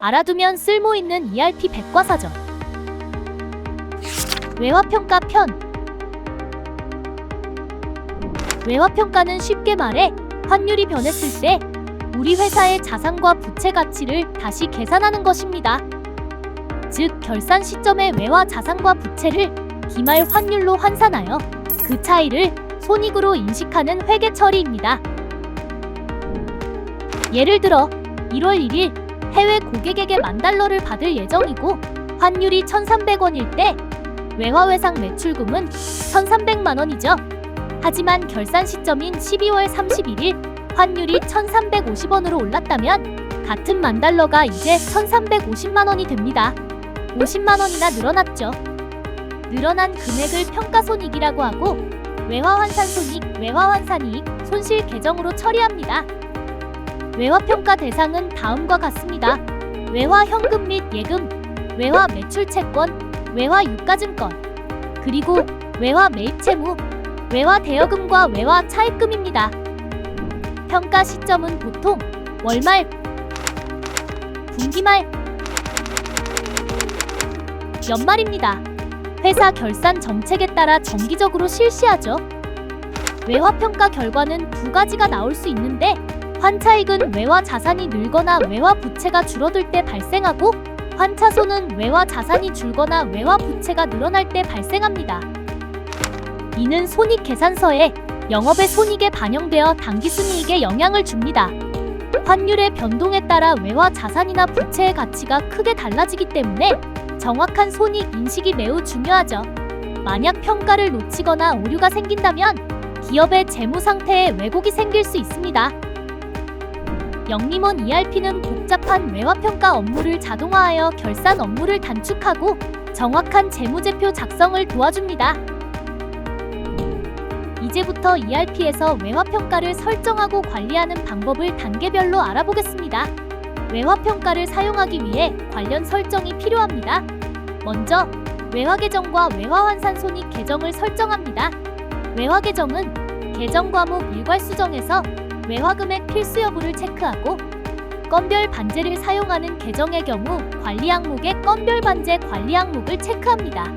알아두면 쓸모있는 ERP 백과사전. 외화평가 편. 외화평가는 쉽게 말해 환율이 변했을 때 우리 회사의 자산과 부채 가치를 다시 계산하는 것입니다. 즉, 결산 시점의 외화 자산과 부채를 기말 환율로 환산하여 그 차이를 손익으로 인식하는 회계 처리입니다. 예를 들어 1월 1일 해외 고객에게 $10,000를 받을 예정이고 환율이 1,300원일 때 외화외상 매출금은 1,300만 원이죠. 하지만 결산 시점인 12월 31일 환율이 1,350원으로 올랐다면 같은 $10,000가 이제 1,350만 원이 됩니다. 50만 원이나 늘어났죠. 늘어난 금액을 평가손익이라고 하고 외화환산손익, 외화환산이익, 손실 계정으로 처리합니다. 외화평가 대상은 다음과 같습니다. 외화현금 및 예금, 외화매출채권, 외화유가증권, 그리고 외화매입채무, 외화대여금과 외화차입금입니다. 평가 시점은 보통 월말, 분기말, 연말입니다. 회사 결산 정책에 따라 정기적으로 실시하죠. 외화평가 결과는 두 가지가 나올 수 있는데 환차익은 외화 자산이 늘거나 외화 부채가 줄어들 때 발생하고 환차손은 외화 자산이 줄거나 외화 부채가 늘어날 때 발생합니다. 이는 손익계산서에 영업의 손익에 반영되어 당기순이익에 영향을 줍니다. 환율의 변동에 따라 외화 자산이나 부채의 가치가 크게 달라지기 때문에 정확한 손익 인식이 매우 중요하죠. 만약 평가를 놓치거나 오류가 생긴다면 기업의 재무 상태에 왜곡이 생길 수 있습니다. 영림원 ERP는 복잡한 외화평가 업무를 자동화하여 결산 업무를 단축하고 정확한 재무제표 작성을 도와줍니다. 이제부터 ERP에서 외화평가를 설정하고 관리하는 방법을 단계별로 알아보겠습니다. 외화평가를 사용하기 위해 관련 설정이 필요합니다. 먼저 외화계정과 외화환산손익 계정을 설정합니다. 외화계정은 계정과목 일괄수정에서 외화금액 필수 여부를 체크하고 건별 반제를 사용하는 계정의 경우 관리 항목의 건별 반제 관리 항목을 체크합니다.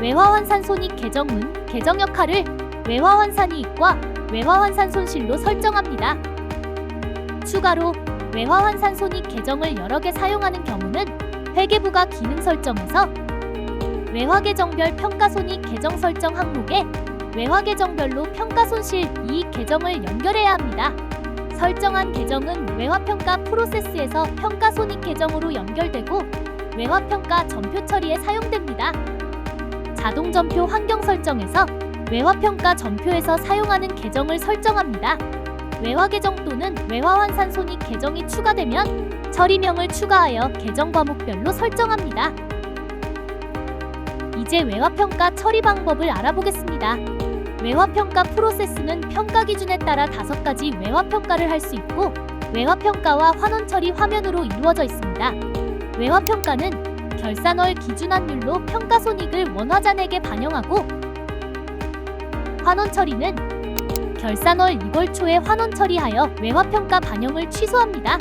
외화환산손익 계정은 계정 역할을 외화환산이익과 외화환산손실로 설정합니다. 추가로 외화환산손익 계정을 여러 개 사용하는 경우는 회계부가 기능 설정에서 외화계정별 평가손익 계정 설정 항목에 외화계정별로 평가손실 이익 계정을 연결해야 합니다. 설정한 계정은 외화평가 프로세스에서 평가손익 계정으로 연결되고 외화평가 전표 처리에 사용됩니다. 자동전표 환경 설정에서 외화평가 전표에서 사용하는 계정을 설정합니다. 외화계정 또는 외화환산손익 계정이 추가되면 처리명을 추가하여 계정 과목별로 설정합니다. 이제 외화평가 처리 방법을 알아보겠습니다. 외화평가 프로세스는 평가 기준에 따라 5가지 외화평가를 할 수 있고 외화평가와 환원 처리 화면으로 이루어져 있습니다. 외화평가는 결산월 기준환율로 평가손익을 원화잔액에 반영하고 환원 처리는 결산월 2월 초에 환원 처리하여 외화평가 반영을 취소합니다.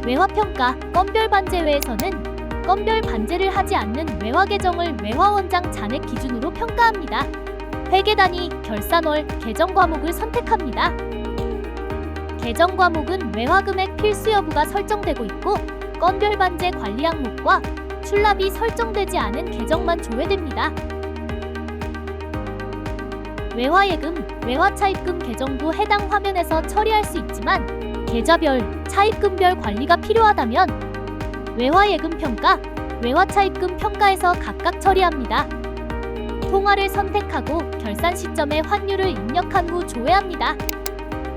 외화평가 건별 반제외에서는 건별 반제를 하지 않는 외화계정을 외화원장 잔액 기준으로 평가합니다. 회계단위 결산월 계정 과목을 선택합니다. 계정 과목은 외화금액 필수 여부가 설정되고 있고 건별 반제 관리 항목과 출납이 설정되지 않은 계정만 조회됩니다. 외화예금, 외화차입금 계정도 해당 화면에서 처리할 수 있지만 계좌별, 차입금별 관리가 필요하다면 외화예금 평가, 외화차입금 평가에서 각각 처리합니다. 통화를 선택하고 결산 시점에 환율을 입력한 후 조회합니다.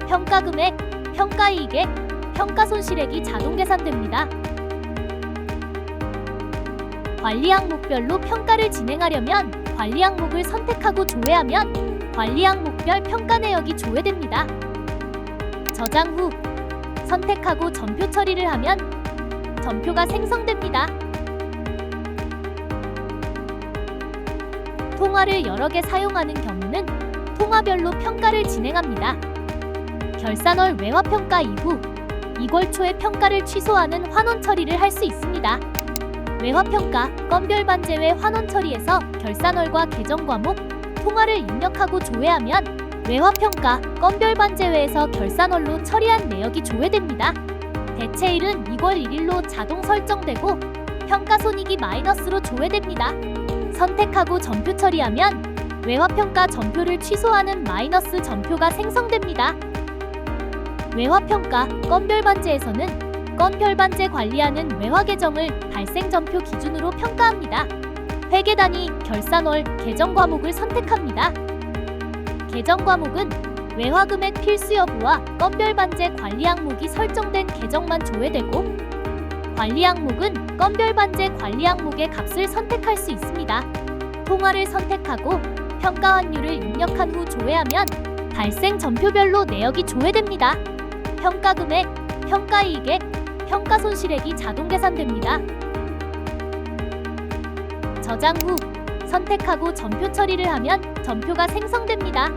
평가금액, 평가이익액, 평가손실액이 자동 계산됩니다. 관리 항목별로 평가를 진행하려면 관리 항목을 선택하고 조회하면 관리 항목별 평가 내역이 조회됩니다. 저장 후 선택하고 전표 처리를 하면 전표가 생성됩니다. 통화를 여러 개 사용하는 경우는 통화별로 평가를 진행합니다. 결산월 외화 평가 이후 2월 초에 평가를 취소하는 환원 처리를 할 수 있습니다. 외화 평가, 건별 반제외 환원 처리에서 결산월과 계정 과목, 통화를 입력하고 조회하면 외화 평가, 건별 반제외에서 결산월로 처리한 내역이 조회됩니다. 대체일은 2월 1일로 자동 설정되고 평가 손익이 마이너스로 조회됩니다. 선택하고 전표 처리하면 외화 평가 전표를 취소하는 마이너스 전표가 생성됩니다. 외화 평가, 건별 반제에서는 건별 반제 관리하는 외화 계정을 발생 전표 기준으로 평가합니다. 회계 단위, 결산월, 계정 과목을 선택합니다. 계정 과목은 외화 금액 필수 여부와 건별 반제 관리 항목이 설정된 계정만 조회되고, 관리 항목은 건별 반제 관리 항목의 값을 선택할 수 있습니다. 통화를 선택하고 평가 환율을 입력한 후 조회하면 발생 전표별로 내역이 조회됩니다. 평가 금액, 평가 이익액, 평가 손실액이 자동 계산됩니다. 저장 후 선택하고 전표 처리를 하면 전표가 생성됩니다.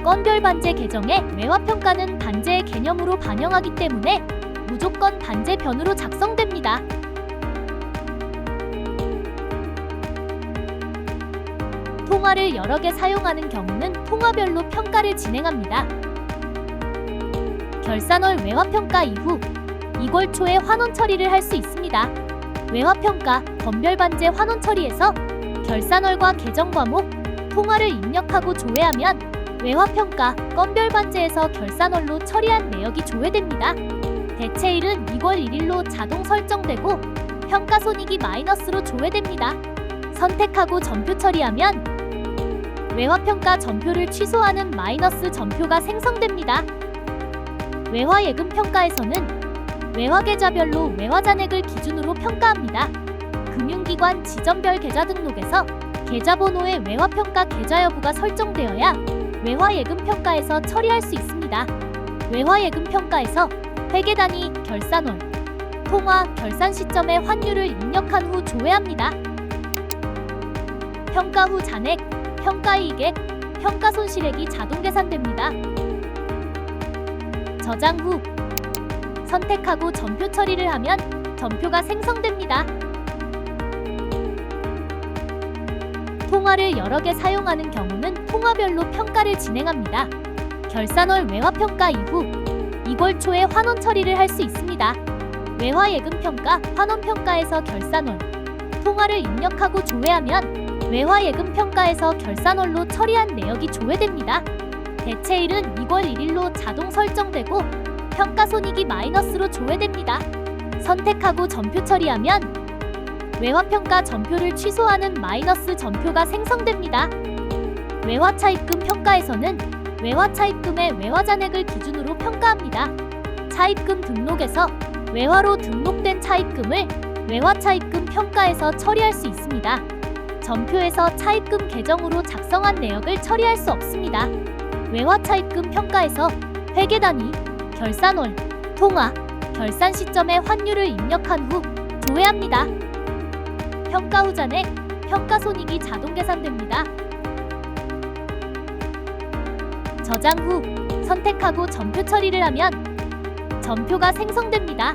건별 반제 계정의 외화 평가는 반제의 개념으로 반영하기 때문에 무조건 반제변으로 작성됩니다. 통화를 여러 개 사용하는 경우는 통화별로 평가를 진행합니다. 결산월 외화 평가 이후 2월 초에 환원 처리를 할 수 있습니다. 외화 평가, 건별 반제 환원 처리에서 결산월과 계정 과목, 통화를 입력하고 조회하면 외화 평가, 건별 반제에서 결산월로 처리한 내역이 조회됩니다. 대체일은 2월 1일로 자동 설정되고 평가 손익이 마이너스로 조회됩니다. 선택하고 전표 처리하면 외화 평가 전표를 취소하는 마이너스 전표가 생성됩니다. 외화 예금 평가에서는 외화 계좌별로 외화 잔액을 기준으로 평가합니다. 금융기관 지점별 계좌 등록에서 계좌번호의 외화 평가 계좌 여부가 설정되어야 외화 예금 평가에서 처리할 수 있습니다. 외화 예금 평가에서 회계 단위, 결산월, 통화, 결산 시점의 환율을 입력한 후 조회합니다. 평가 후 잔액, 평가 이익액, 평가 손실액이 자동 계산됩니다. 저장 후 선택하고 전표 처리를 하면 전표가 생성됩니다. 통화를 여러 개 사용하는 경우는 통화별로 평가를 진행합니다. 결산월 외화 평가 이후 2월 초에 환원 처리를 할 수 있습니다. 외화 예금 평가, 환원 평가에서 결산월, 통화를 입력하고 조회하면 외화 예금 평가에서 결산월로 처리한 내역이 조회됩니다. 대체일은 2월 1일로 자동 설정되고 평가 손익이 마이너스로 조회됩니다. 선택하고 전표 처리하면 외화 평가 전표를 취소하는 마이너스 전표가 생성됩니다. 외화 차입금 평가에서는 외화 차입금의 외화 잔액을 기준으로 평가합니다. 차입금 등록에서 외화로 등록된 차입금을 외화 차입금 평가에서 처리할 수 있습니다. 전표에서 차입금 계정으로 작성한 내역을 처리할 수 없습니다. 외화 차입금 평가에서 회계 단위, 결산월, 통화, 결산 시점의 환율을 입력한 후 조회합니다. 평가 후 잔액, 평가 손익이 자동 계산됩니다. 저장 후 선택하고 전표 처리를 하면 전표가 생성됩니다.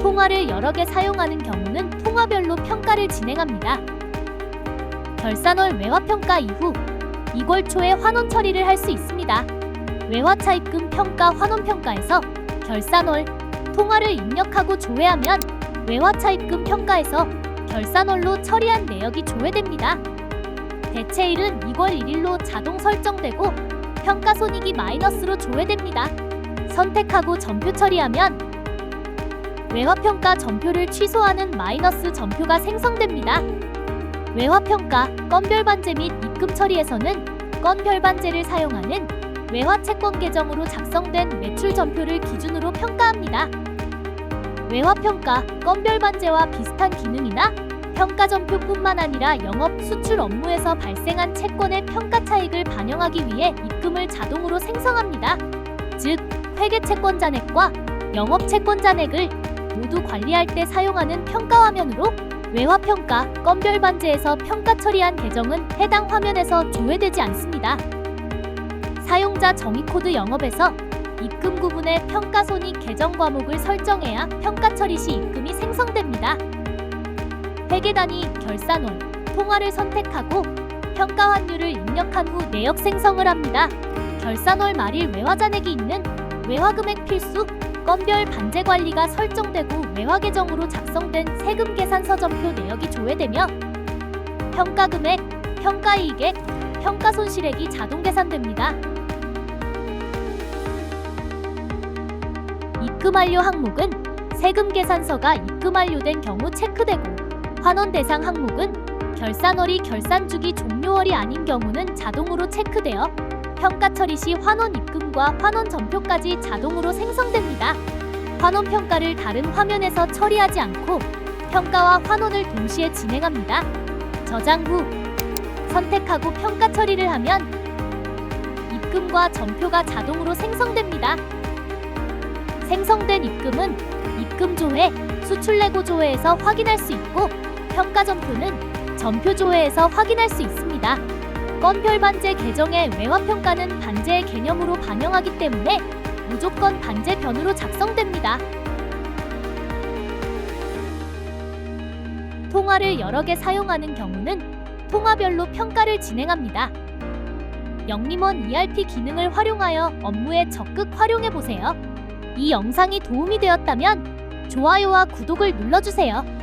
통화를 여러 개 사용하는 경우는 통화별로 평가를 진행합니다. 결산월 외화 평가 이후 2월 초에 환원 처리를 할 수 있습니다. 외화 차입금 평가 환원 평가에서 결산월, 통화를 입력하고 조회하면 외화 차입금 평가에서 결산월로 처리한 내역이 조회됩니다. 대체일은 2월 1일로 자동 설정되고 평가 손익이 마이너스로 조회됩니다. 선택하고 전표 처리하면 외화 평가 전표를 취소하는 마이너스 전표가 생성됩니다. 외화 평가, 건별 반제 및 입금 처리에서는 건별 반제를 사용하는 외화 채권 계정으로 작성된 매출 전표를 기준으로 평가합니다. 외화 평가, 건별 반제와 비슷한 기능이나 평가 전표뿐만 아니라 영업 수출 업무에서 발생한 채권의 평가 차익을 반영하기 위해 입금을 자동으로 생성합니다. 즉, 회계 채권 잔액과 영업 채권 잔액을 모두 관리할 때 사용하는 평가 화면으로 외화평가, 건별 반제에서 평가 처리한 계정은 해당 화면에서 조회되지 않습니다. 사용자 정의 코드 영업에서 입금 구분에 평가 손익 계정 과목을 설정해야 평가 처리 시 입금이 생성됩니다. 회계 단위 결산월, 통화를 선택하고 평가 환율을 입력한 후 내역 생성을 합니다. 결산월 말일 외화 잔액이 있는 외화 금액 필수, 건별 반제 관리가 설정되고 외화 계정으로 작성된 세금 계산서 전표 내역이 조회되며 평가 금액, 평가 이익액, 평가 손실액이 자동 계산됩니다. 입금 완료 항목은 세금 계산서가 입금 완료된 경우 체크되고, 환원 대상 항목은 결산월이 결산주기 종료월이 아닌 경우는 자동으로 체크되어 평가 처리 시 환원 입금과 환원 전표까지 자동으로 생성됩니다. 환원 평가를 다른 화면에서 처리하지 않고 평가와 환원을 동시에 진행합니다. 저장 후 선택하고 평가 처리를 하면 입금과 전표가 자동으로 생성됩니다. 생성된 입금은 입금 조회, 수출 내고 조회에서 확인할 수 있고, 평가 전표는 전표 조회에서 확인할 수 있습니다. 건별 반제 계정의 외화평가는 반제의 개념으로 반영하기 때문에 무조건 반제 변으로 작성됩니다. 통화를 여러 개 사용하는 경우는 통화별로 평가를 진행합니다. 영림원 ERP 기능을 활용하여 업무에 적극 활용해 보세요. 이 영상이 도움이 되었다면 좋아요와 구독을 눌러주세요.